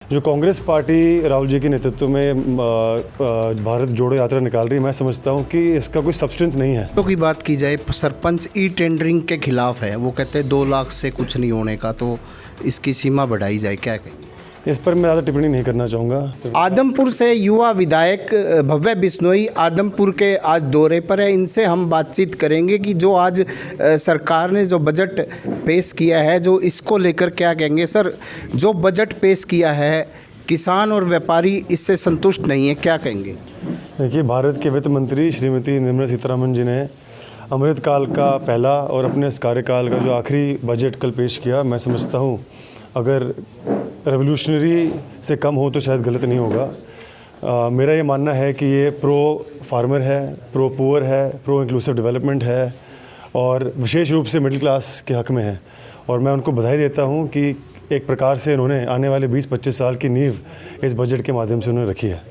जो कांग्रेस पार्टी राहुल जी के नेतृत्व में भारत जोड़ो यात्रा निकाल रही है, मैं समझता हूं कि इसका कोई सब्सटेंस नहीं है। तो की बात की जाए, सरपंच ई टेंडरिंग के खिलाफ है। वो कहते हैं 2 लाख से कुछ नहीं होने का, तो इसकी सीमा बढ़ाई जाए, क्या कहेंगे? इस पर मैं ज़्यादा टिप्पणी नहीं करना चाहूँगा। आदमपुर से युवा विधायक भव्य बिश्नोई आदमपुर के आज दौरे पर है। इनसे हम बातचीत करेंगे कि जो आज सरकार ने जो बजट पेश किया है, जो इसको लेकर क्या कहेंगे। सर, जो बजट पेश किया है, किसान और व्यापारी इससे संतुष्ट नहीं है, क्या कहेंगे? देखिए, भारत के वित्त मंत्री श्रीमती निर्मला सीतारमण जी ने अमृतकाल का पहला और अपने इस कार्यकाल का जो आखिरी बजट कल पेश किया, मैं समझता हूँ अगर रेवोल्यूशनरी से कम हो तो शायद गलत नहीं होगा। मेरा ये मानना है कि ये प्रो फार्मर है, प्रो पुअर है, प्रो इंक्लूसिव डेवलपमेंट है और विशेष रूप से मिडिल क्लास के हक़ में है। और मैं उनको बधाई देता हूँ कि एक प्रकार से इन्होंने आने वाले 20-25 साल की नींव इस बजट के माध्यम से उन्होंने रखी है।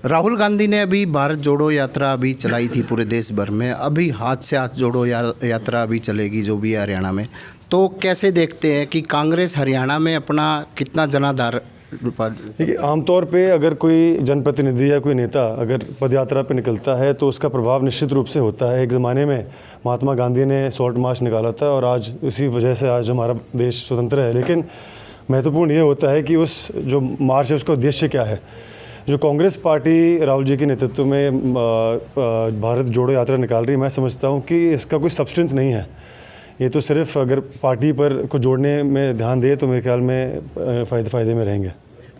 राहुल गांधी ने अभी भारत जोड़ो यात्रा अभी चलाई थी पूरे देश भर में। अभी हाथ से हाथ जोड़ो यात्रा अभी चलेगी, जो भी है हरियाणा में। तो कैसे देखते हैं कि कांग्रेस हरियाणा में अपना कितना जनाधार? देखिए, आमतौर पे अगर कोई जनप्रतिनिधि या कोई नेता अगर पदयात्रा पे निकलता है तो उसका प्रभाव निश्चित रूप से होता है। एक ज़माने में महात्मा गांधी ने सॉल्ट मार्च निकाला था और आज इसी वजह से आज हमारा देश स्वतंत्र है। लेकिन महत्वपूर्ण ये होता है कि उस जो मार्च है उसका उद्देश्य क्या है। जो कांग्रेस पार्टी राहुल जी के नेतृत्व में भारत जोड़ो यात्रा निकाल रही है, मैं समझता हूँ कि इसका कोई सब्सटेंस नहीं है। ये तो सिर्फ अगर पार्टी पर को जोड़ने में ध्यान दे तो मेरे ख्याल में फ़ायदे में रहेंगे।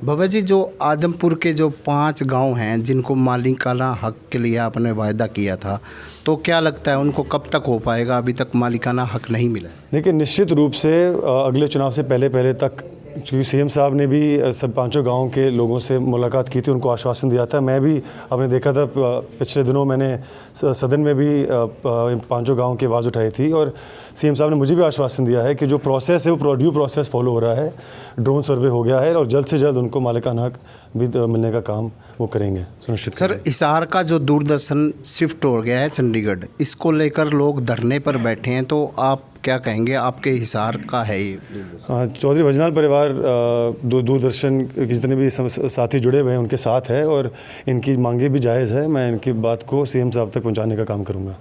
भव्य जी, जो आदमपुर के जो 5 गांव हैं जिनको मालिकाना हक के लिए आपने वायदा किया था, तो क्या लगता है उनको कब तक हो पाएगा? अभी तक मालिकाना हक नहीं मिला। देखिए, निश्चित रूप से अगले चुनाव से पहले तक, क्योंकि सीएम साहब ने भी सब 5 गाँव के लोगों से मुलाकात की थी, उनको आश्वासन दिया था। मैं भी आपने देखा था पिछले दिनों मैंने सदन में भी इन 5 गाँव की आवाज़ उठाई थी और सीएम साहब ने मुझे भी आश्वासन दिया है कि जो प्रोसेस है वो ड्यू प्रोसेस फॉलो हो रहा है। ड्रोन सर्वे हो गया है और जल्द से जल्द उनको मालिकाना हक भी मिलने का काम वो करेंगे, सुनिश्चित। सर, हिसार का जो दूरदर्शन शिफ्ट हो गया है चंडीगढ़, इसको लेकर लोग धरने पर बैठे हैं, तो आप क्या कहेंगे? आपके हिसार का है ये? चौधरी भजनाल परिवार दूरदर्शन के जितने भी साथी जुड़े हुए हैं उनके साथ है और इनकी मांगे भी जायज़ है। मैं इनकी बात को सीएम साहब तक पहुंचाने का काम करूंगा।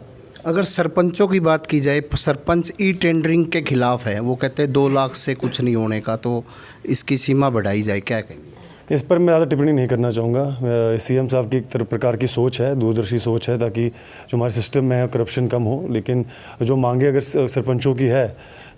अगर सरपंचों की बात की जाए, सरपंच ई टेंडरिंग के खिलाफ है। वो कहते हैं 2 लाख से कुछ नहीं होने का, तो इसकी सीमा बढ़ाई जाए, क्या कहेंगे? इस पर मैं ज़्यादा टिप्पणी नहीं करना चाहूँगा। सीएम साहब की एक प्रकार की सोच है, दूरदर्शी सोच है, ताकि जो हमारे सिस्टम में है करप्शन कम हो। लेकिन जो मांगे अगर सरपंचों की है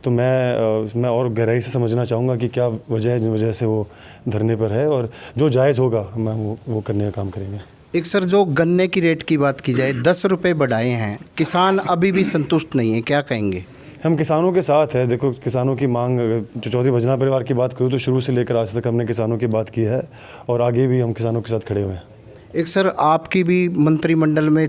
तो मैं और गहराई से समझना चाहूँगा कि क्या वजह है जिन वजह से वो धरने पर है, और जो जायज़ होगा मैं वो करने का काम करेंगे। एक सर, जो गन्ने की रेट की बात की जाए, 10 रुपये बढ़ाए हैं, किसान अभी भी संतुष्ट नहीं है, क्या कहेंगे? हम किसानों के साथ है। देखो, किसानों की मांग, जो चौधरी भजनाल परिवार की बात करूँ तो शुरू से लेकर आज तक हमने किसानों की बात की है और आगे भी हम किसानों के साथ खड़े हुए हैं। एक सर, आपकी भी मंत्रिमंडल में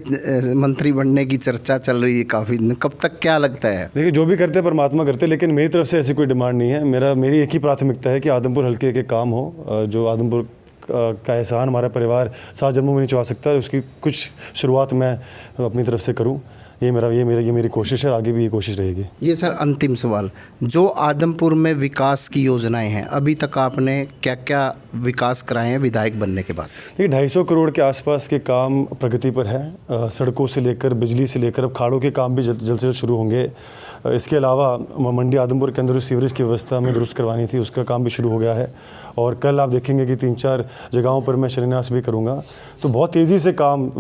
मंत्री बनने की चर्चा चल रही है काफ़ी। कब तक, क्या लगता है? देखिए, जो भी करते हैं परमात्मा करते हैं, लेकिन मेरी तरफ से ऐसी कोई डिमांड नहीं है। मेरी एक ही प्राथमिकता है कि आदमपुर हल्के के काम हो। जो आदमपुर का एहसान हमारा परिवार 7 जन्मों में नहीं चुका सकता, उसकी कुछ शुरुआत मैं अपनी तरफ से करूं। ये मेरी कोशिश है, आगे भी ये कोशिश रहेगी। ये सर, अंतिम सवाल, जो आदमपुर में विकास की योजनाएं हैं, अभी तक आपने क्या क्या विकास कराए हैं विधायक बनने के बाद? देखिए, 250 करोड़ के आसपास के काम प्रगति पर है। सड़कों से लेकर बिजली से लेकर अब खाड़ों के काम भी जल्द से जल्द शुरू होंगे। इसके अलावा मंडी आदमपुर के अंदर सीवरेज की व्यवस्था में दुरुस्त करवानी थी, उसका काम भी शुरू हो गया है। और कल आप देखेंगे कि 3-4 जगहों पर मैं शिलान्यास भी करूंगा। तो बहुत तेज़ी से काम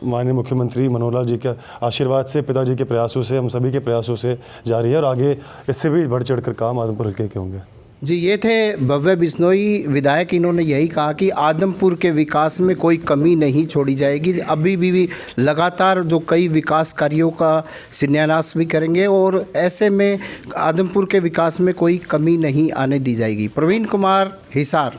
माननीय मुख्यमंत्री मनोहर लाल जी के आशीर्वाद से, पिताजी के प्रयासों से, हम सभी के प्रयासों से जारी है और आगे इससे भी बढ़ चढ़ कर काम आदमपुर हल्के के होंगे। जी, ये थे भव्य बिश्नोई विधायक। इन्होंने यही कहा कि आदमपुर के विकास में कोई कमी नहीं छोड़ी जाएगी। अभी भी लगातार जो कई विकास कार्यों का शिलान्यास भी करेंगे और ऐसे में आदमपुर के विकास में कोई कमी नहीं आने दी जाएगी। प्रवीण कुमार, हिसार।